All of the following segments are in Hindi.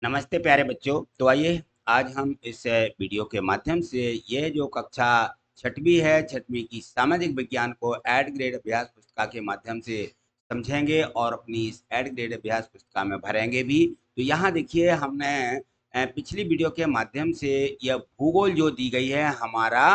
नमस्ते प्यारे बच्चों। तो आइए आज हम इस वीडियो के माध्यम से ये जो कक्षा छठवीं है, छठवीं की सामाजिक विज्ञान को एड ग्रेड अभ्यास पुस्तिका के माध्यम से समझेंगे और अपनी इस एड ग्रेड अभ्यास पुस्तिका में भरेंगे भी। तो यहाँ देखिए हमने पिछली वीडियो के माध्यम से यह भूगोल जो दी गई है हमारा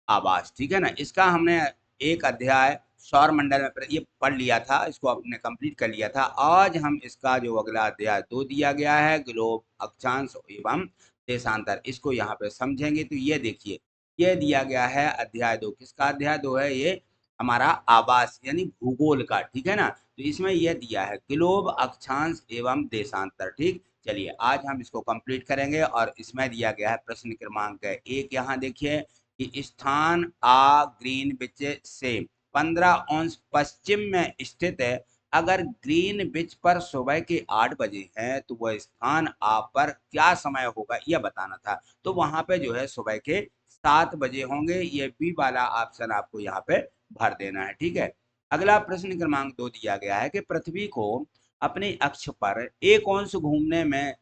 आवास, ठीक है ना, इसका हमने एक अध्याय सौर मंडल में ये पढ़ लिया था, इसको आपने कंप्लीट कर लिया था। आज हम इसका जो अगला अध्याय 2 दिया गया है, ग्लोब अक्षांश एवं देशांतर, इसको यहाँ पे समझेंगे। तो ये देखिए, ये दिया गया है अध्याय 2। किसका अध्याय 2 है? ये हमारा आवास यानी भूगोल का, ठीक है ना। तो इसमें यह दिया है ग्लोब अक्षांश एवं देशांतर। ठीक, चलिए आज हम इसको कंप्लीट करेंगे। और इसमें दिया गया है प्रश्न क्रमांक 1, यहाँ देखिए कि स्थान आ ग्रीनविच से 15 अंश पश्चिम में स्थित है। अगर ग्रीनविच पर सुबह के 8 बजे है तो वह स्थान आ पर क्या समय होगा, यह बताना था। तो वहां पे जो है सुबह के 7 बजे होंगे। ये बी वाला ऑप्शन आपको यहाँ पे भर देना है, ठीक है। अगला प्रश्न क्रमांक 2 दिया गया है कि पृथ्वी को अपने अक्ष पर एक अंश घूमने में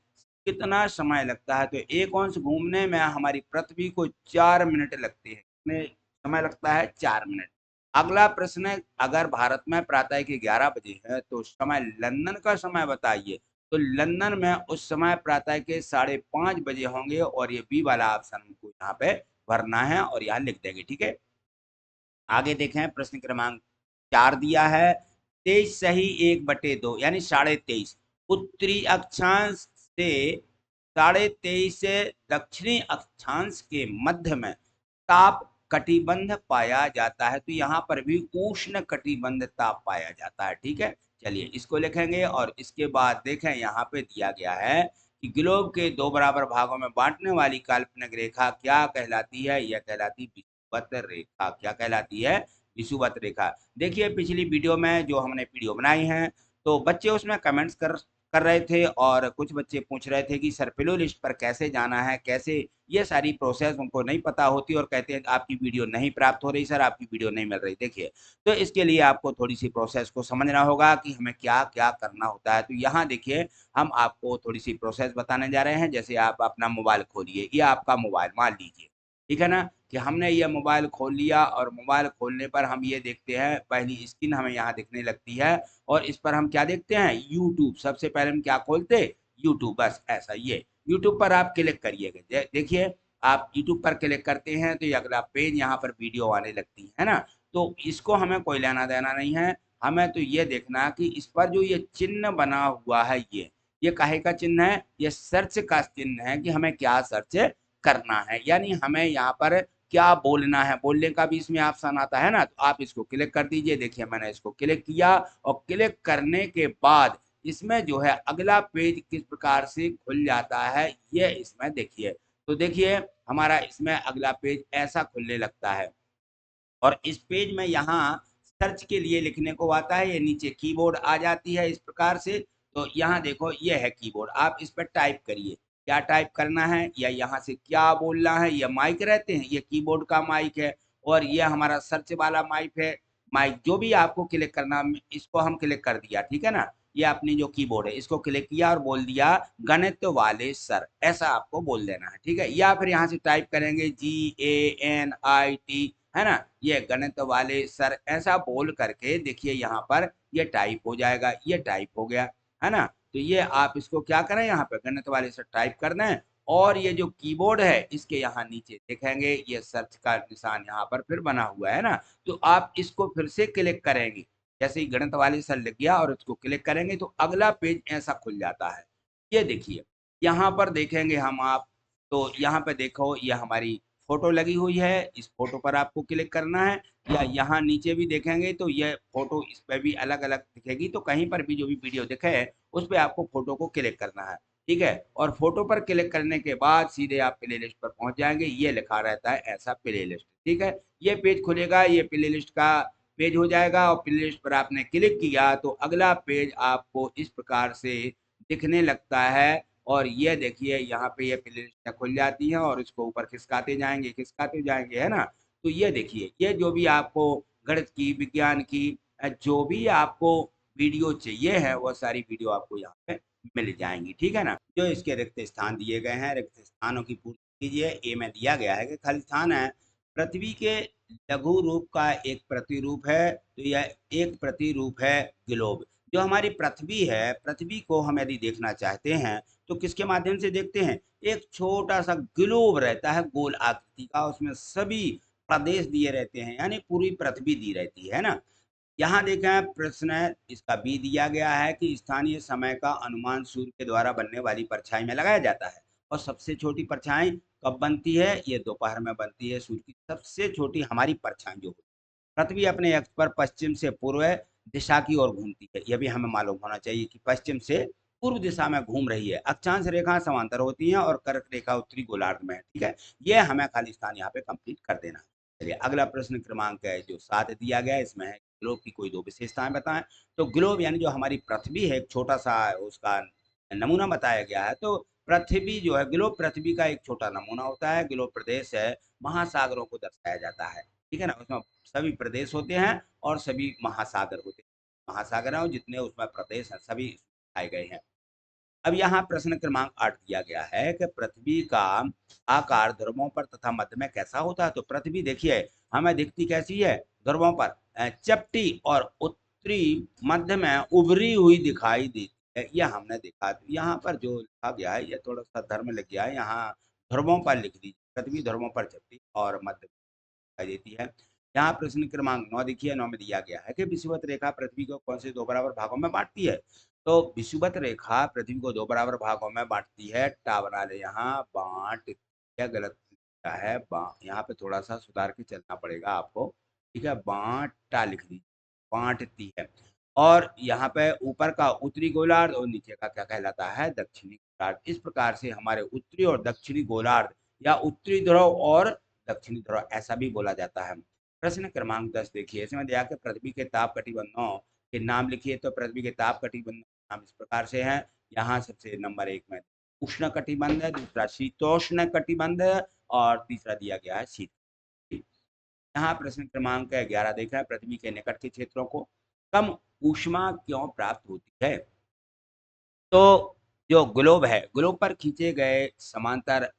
कितना समय लगता है। तो एक अंश घूमने में हमारी पृथ्वी को 4 मिनट लगते हैं। कितने समय लगता है? 4 मिनट। अगला प्रश्न है, अगर भारत में प्रातः के 11 बजे है तो समय लंदन का समय बताइए। तो लंदन में उस समय प्रातः के 5:30 बजे होंगे। और ये बी वाला ऑप्शन हमको यहाँ पे भरना है और यहाँ लिख देंगे, ठीक है। आगे देखें, प्रश्न क्रमांक 4 दिया है 23 सही 1/2 यानी 23.5। उत्तरी अक्षांश से 23.5 से दक्षिणी अक्षांश के मध्य में ताप कटिबंध पाया जाता है। तो यहाँ पर भी उष्ण कटिबंध ताप पाया जाता है, ठीक है। चलिए इसको लिखेंगे और इसके बाद देखें यहाँ पे दिया गया है कि ग्लोब के 2 बराबर भागों में बांटने वाली काल्पनिक रेखा क्या कहलाती है? यह कहलाती विषुवत रेखा। क्या कहलाती है? विषुवत रेखा। देखिए पिछली वीडियो में जो हमने वीडियो बनाई है तो बच्चे उसमें कमेंट्स कर रहे थे और कुछ बच्चे पूछ रहे थे कि सर पिलो लिस्ट पर कैसे जाना है, कैसे, ये सारी प्रोसेस उनको नहीं पता होती और कहते हैं आपकी वीडियो नहीं प्राप्त हो रही सर, आपकी वीडियो नहीं मिल रही। देखिए, तो इसके लिए आपको थोड़ी सी प्रोसेस को समझना होगा कि हमें क्या क्या करना होता है। तो यहाँ देखिए हम आपको थोड़ी सी प्रोसेस बताने जा रहे हैं। जैसे आप अपना मोबाइल खोलिए, ये आपका मोबाइल मान लीजिए, ठीक है ना, कि हमने ये मोबाइल खोल लिया और मोबाइल खोलने पर हम ये देखते हैं, पहली स्क्रीन हमें यहाँ दिखने लगती है और इस पर हम क्या देखते हैं? यूट्यूब। सबसे पहले हम क्या खोलते? यूट्यूब। बस ऐसा, ये यूट्यूब पर आप क्लिक करिएगा। देखिए आप यूट्यूब पर क्लिक करते हैं तो ये अगला पेज यहाँ पर वीडियो आने लगती है ना। तो इसको हमें कोई लेना देना नहीं है। हमें तो ये देखना कि इस पर जो ये चिन्ह बना हुआ है, ये काहे का चिन्ह है? ये सर्च का चिन्ह है कि हमें क्या सर्च करना है, यानी हमें यहाँ पर क्या बोलना है। बोलने का भी इसमें ऑप्शन आता है ना, तो आप इसको क्लिक कर दीजिए। देखिए मैंने इसको क्लिक किया और क्लिक करने के बाद इसमें जो है अगला पेज किस प्रकार से खुल जाता है, ये इसमें देखिए। तो देखिए हमारा इसमें अगला पेज ऐसा खुलने लगता है और इस पेज में यहाँ सर्च के लिए लिखने को आता है। ये नीचे कीबोर्ड आ जाती है इस प्रकार से। तो यहाँ देखो ये है कीबोर्ड, आप इस पर टाइप करिए। क्या टाइप करना है या यहाँ से क्या बोलना है? ये माइक रहते हैं, ये कीबोर्ड का माइक है और ये हमारा सर्च वाला माइक है। माइक जो भी आपको क्लिक करना, इसको हम क्लिक कर दिया, ठीक है ना। ये अपनी जो कीबोर्ड है इसको क्लिक किया और बोल दिया गणित वाले सर, ऐसा आपको बोल देना है, ठीक है। या फिर यहाँ से टाइप करेंगे GANIT, है ना, ये गणित वाले सर, ऐसा बोल करके देखिए यहाँ पर ये टाइप हो जाएगा। ये टाइप हो गया, है ना। तो ये आप इसको क्या करें, यहाँ पे गणित वाले सर टाइप कर दें और ये जो कीबोर्ड है इसके यहाँ नीचे देखेंगे ये सर्च का निशान यहाँ पर फिर बना हुआ है ना। तो आप इसको फिर से क्लिक करेंगे। जैसे ही गणित वाले सर लिख गया और इसको क्लिक करेंगे तो अगला पेज ऐसा खुल जाता है। ये देखिए यहाँ पर देखेंगे हम आप, तो यहाँ पे देखो ये हमारी फोटो लगी हुई है, इस फोटो पर आपको क्लिक करना है। या यहाँ नीचे भी देखेंगे तो ये फोटो इस पे भी अलग अलग दिखेगी। तो कहीं पर भी जो भी वीडियो दिखे है उस पे आपको फोटो को क्लिक करना है, ठीक है। और फोटो पर क्लिक करने के बाद सीधे आप प्ले लिस्ट पर पहुंच जाएंगे। ये लिखा रहता है ऐसा प्ले लिस्ट, ठीक है। ये पेज खुलेगा, ये प्ले लिस्ट का पेज हो जाएगा और प्ले लिस्ट पर आपने क्लिक किया तो अगला पेज आपको इस प्रकार से दिखने लगता है। और ये देखिए यहाँ पे ये प्लेलिस्ट खुल जाती है और इसको ऊपर खिसकाते जाएंगे, है ना। तो ये देखिए ये जो भी आपको गणित की, विज्ञान की, जो भी आपको वीडियो चाहिए है वो सारी वीडियो आपको यहाँ पे मिल जाएंगी, ठीक है ना। जो इसके रिक्त स्थान दिए गए हैं, रिक्त स्थानों की पूर्ति कीजिए। ए में दिया गया है कि खाली स्थान है, पृथ्वी के लघु रूप का एक प्रतिरूप है, तो यह एक प्रतिरूप है ग्लोब। जो हमारी पृथ्वी है, पृथ्वी को हम यदि देखना चाहते हैं तो किसके माध्यम से देखते हैं? एक छोटा सा ग्लोब रहता है गोल आकृति का, उसमें सभी प्रदेश दिए रहते हैं, यानी पूरी पृथ्वी दी रहती है ना। यहाँ देखें प्रश्न इसका बी दिया गया है कि स्थानीय समय का अनुमान सूर्य के द्वारा बनने वाली परछाई में लगाया जाता है। और सबसे छोटी परछाई कब बनती है? ये दोपहर में बनती है। सूर्य की सबसे छोटी हमारी परछाई जो पृथ्वी अपने अक्ष पर पश्चिम से पूर्व दिशा की ओर घूमती है। यह भी हमें मालूम होना चाहिए कि पश्चिम से पूर्व दिशा में घूम रही है। अक्षांश रेखा समांतर होती हैं और कर्क रेखा उत्तरी गोलार्ध में है, ठीक है। यह हमें खाली स्थान यहाँ पे कंप्लीट कर देना है। चलिए अगला प्रश्न क्रमांक है जो 7 दिया गया है, इसमें है ग्लोब की कोई दो विशेषताएं बताएं। तो ग्लोब यानी जो हमारी पृथ्वी है, एक छोटा सा उसका नमूना बताया गया है। तो पृथ्वी जो है, ग्लोब पृथ्वी का एक छोटा नमूना होता है। ग्लोब प्रदेश है, महासागरों को दर्शाया जाता है, ठीक है ना। उसमें सभी प्रदेश होते हैं और सभी महासागर होते हैं। महासागर हैं और जितने उसमें प्रदेश हैं सभी दिखाए गए हैं। अब यहाँ प्रश्न क्रमांक 8 दिया गया है कि पृथ्वी का आकार ध्रुवों पर तथा मध्य में कैसा होता है। तो पृथ्वी देखिए हमें दिखती कैसी है? ध्रुवों पर चपटी और उत्तरी मध्य में उभरी हुई दिखाई देती है। यह हमने देखा। यहाँ पर जो लिखा गया है यह थोड़ा सा धर्म लिख गया है, यहाँ ध्रुवों पर लिख दीजिए। पृथ्वी ध्रुवों पर चपटी और मध्य दिखाई देती है। यहाँ प्रश्न क्रमांक 9 देखिए, 9 में दिया गया है कि विषुवत रेखा पृथ्वी को कौन से दो बराबर भागों में बांटती है। तो विषुवत रेखा पृथ्वी को दो बराबर भागों में बांटती है। टा बना ले, यहाँ बांट, क्या गलत लिखा है? यहाँ पे थोड़ा सा सुधार के चलना पड़ेगा आपको, ठीक है। बांटा लिख दीजिए, बांटती है। और यहाँ पे ऊपर का उत्तरी गोलार्ध और नीचे का क्या कहलाता है? दक्षिणी गोलार्ध। इस प्रकार से हमारे उत्तरी और दक्षिणी गोलार्ध या उत्तरी ध्रुव और दक्षिणी ध्रुव ऐसा भी बोला जाता है। प्रश्न क्रमांक 10 देखिए, इसमें दिया कि पृथ्वी के ताप कटिबंधों के नाम लिखिए। तो पृथ्वी के ताप कटिबंध नाम इस प्रकार से हैं। यहाँ सबसे नंबर 1 में उष्ण कटिबंध है, दूसरा शीतोष्ण कटिबंध है और तीसरा दिया गया है शीत। यहाँ प्रश्न क्रमांक 11 देखा है, पृथ्वी के निकट के क्षेत्रों को कम ऊष्मा क्यों प्राप्त होती है। तो जो ग्लोब है, ग्लोब पर खींचे गए समांतर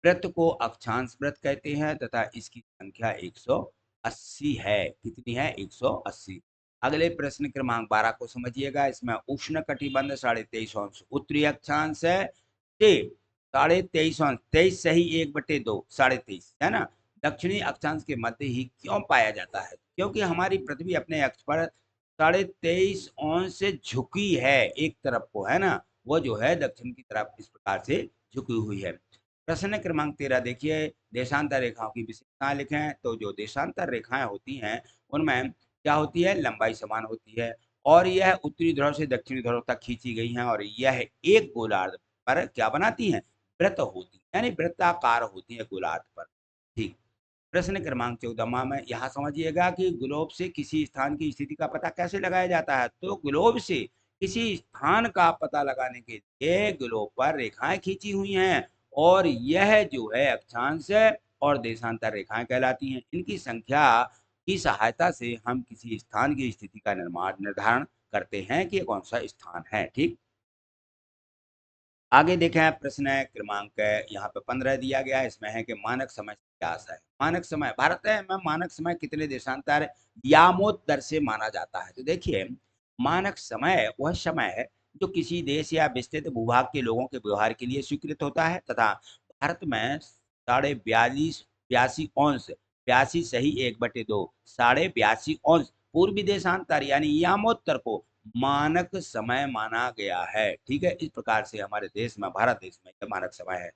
वृत्त को अक्षांश वृत्त कहते हैं तथा इसकी संख्या 180 है। कितनी है? 180। अगले प्रश्न क्रमांक 12 को समझिएगा। इसमें उष्ण कटिबंध 23.5 उत्तरी अक्षांश है से 23.5 23 सही 1/2 23 है ना। दक्षिणी अक्षांश के मध्य ही क्यों पाया जाता है? क्योंकि हमारी पृथ्वी अपने अक्ष पर 23.5 से झुकी है एक तरफ को, है ना। वो जो है दक्षिण की तरफ इस प्रकार से झुकी हुई है। प्रश्न क्रमांक 13 देखिए, देशांतर रेखाओं की विशेषताएं लिखें। तो जो देशांतर रेखाएं होती हैं उनमें क्या होती है? लंबाई समान होती है और यह उत्तरी ध्रुव से दक्षिणी ध्रुव तक खींची गई हैं और यह एक गोलार्ध पर क्या बनाती हैं? वृत्त होती है, यानी वृत्ताकार होती है गोलार्ध पर, ठीक। प्रश्न क्रमांक 14 में यहाँ समझिएगा कि ग्लोब से किसी स्थान की स्थिति का पता कैसे लगाया जाता है। तो ग्लोब से किसी स्थान का पता लगाने के लिए ग्लोब पर रेखाएं खींची हुई हैं और यह जो है अक्षांश और देशांतर रेखाएं कहलाती हैं। इनकी संख्या की सहायता से हम किसी स्थान की स्थिति का निर्धारण करते हैं कि कौन सा स्थान है, ठीक। आगे देखें प्रश्न क्रमांक यहाँ पे 15 दिया गया है। इसमें है कि मानक समय क्या है। मानक समय भारत में मानक समय कितने देशांतर यामोत्तर से माना जाता है। तो देखिए मानक समय वह समय है जो किसी देश या विस्तृत भूभाग के लोगों के व्यवहार के लिए स्वीकृत होता है तथा भारत में 42.82 बयासी सही 1/2 82.82 पूर्वी देशांतर यानी यामोत्तर को मानक समय माना गया है, ठीक है। इस प्रकार से हमारे देश में, भारत देश में यह मानक समय है।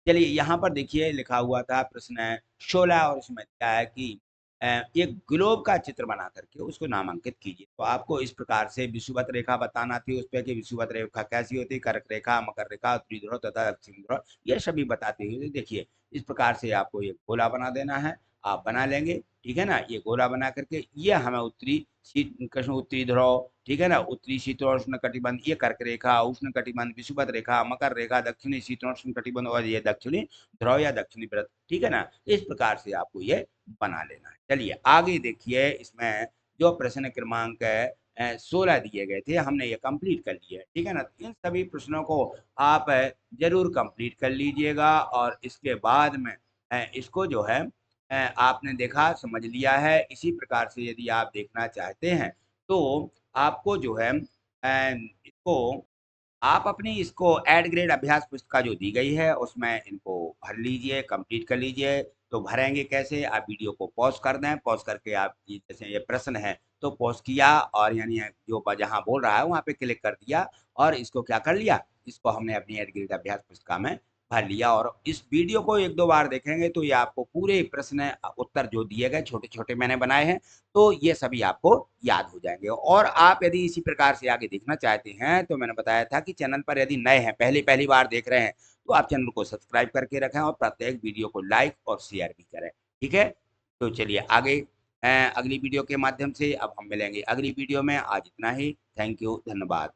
चलिए यहाँ पर देखिए लिखा हुआ था प्रश्न 16 और इसमें क्या है कि एक ग्लोब का चित्र बना करके उसको नामांकित कीजिए। तो आपको इस प्रकार से विषुवत रेखा बताना थी उस पर कि विषुवत रेखा कैसी होती है, कर्क रेखा, मकर रेखा, उत्तरी ध्रुव तथा दक्षिणी ध्रुव, ये सभी बताते हुए देखिए इस प्रकार से आपको एक गोला बना देना है। आप बना लेंगे, ठीक है ना। ये गोला बना करके ये हमें उत्तरी कृष्ण उत्तरी ध्रुव, ठीक है ना, उत्तरी शीतोष्ण कटिबंध, ये कर्क रेखा, उष्ण कटिबंध, विषुवत रेखा, मकर रेखा, दक्षिणी शीतोष्ण कटिबंध और ये दक्षिणी ध्रुव या दक्षिणी व्रत, ठीक है ना। इस प्रकार से आपको ये बना लेना है। चलिए आगे देखिए, इसमें जो प्रश्न क्रमांक 16 दिए गए थे, हमने ये कंप्लीट कर लिया है, ठीक है ना। इन सभी प्रश्नों को आप जरूर कंप्लीट कर लीजिएगा और इसके बाद में इसको जो है आपने देखा समझ लिया है। इसी प्रकार से यदि आप देखना चाहते हैं तो आपको जो है इसको आप अपनी इसको एड ग्रेड अभ्यास पुस्तिका जो दी गई है उसमें इनको भर लीजिए, कंप्लीट कर लीजिए। तो भरेंगे कैसे, आप वीडियो को पॉज कर दें, पॉज करके आप जैसे ये प्रश्न है तो पॉज किया और यानी जो जहाँ बोल रहा है वहाँ पे क्लिक कर दिया और इसको क्या कर लिया, इसको हमने अपनी एड ग्रेड अभ्यास पुस्तिका में भर लिया। और इस वीडियो को एक दो बार देखेंगे तो ये आपको पूरे प्रश्न उत्तर जो दिए गए छोटे छोटे मैंने बनाए हैं तो ये सभी आपको याद हो जाएंगे। और आप यदि इसी प्रकार से आगे देखना चाहते हैं तो मैंने बताया था कि चैनल पर यदि नए हैं, पहली बार देख रहे हैं, तो आप चैनल को सब्सक्राइब करके रखें और प्रत्येक वीडियो को लाइक और शेयर भी करें, ठीक है। तो चलिए आगे अगली वीडियो के माध्यम से अब हम मिलेंगे अगली वीडियो में। आज इतना ही, थैंक यू, धन्यवाद।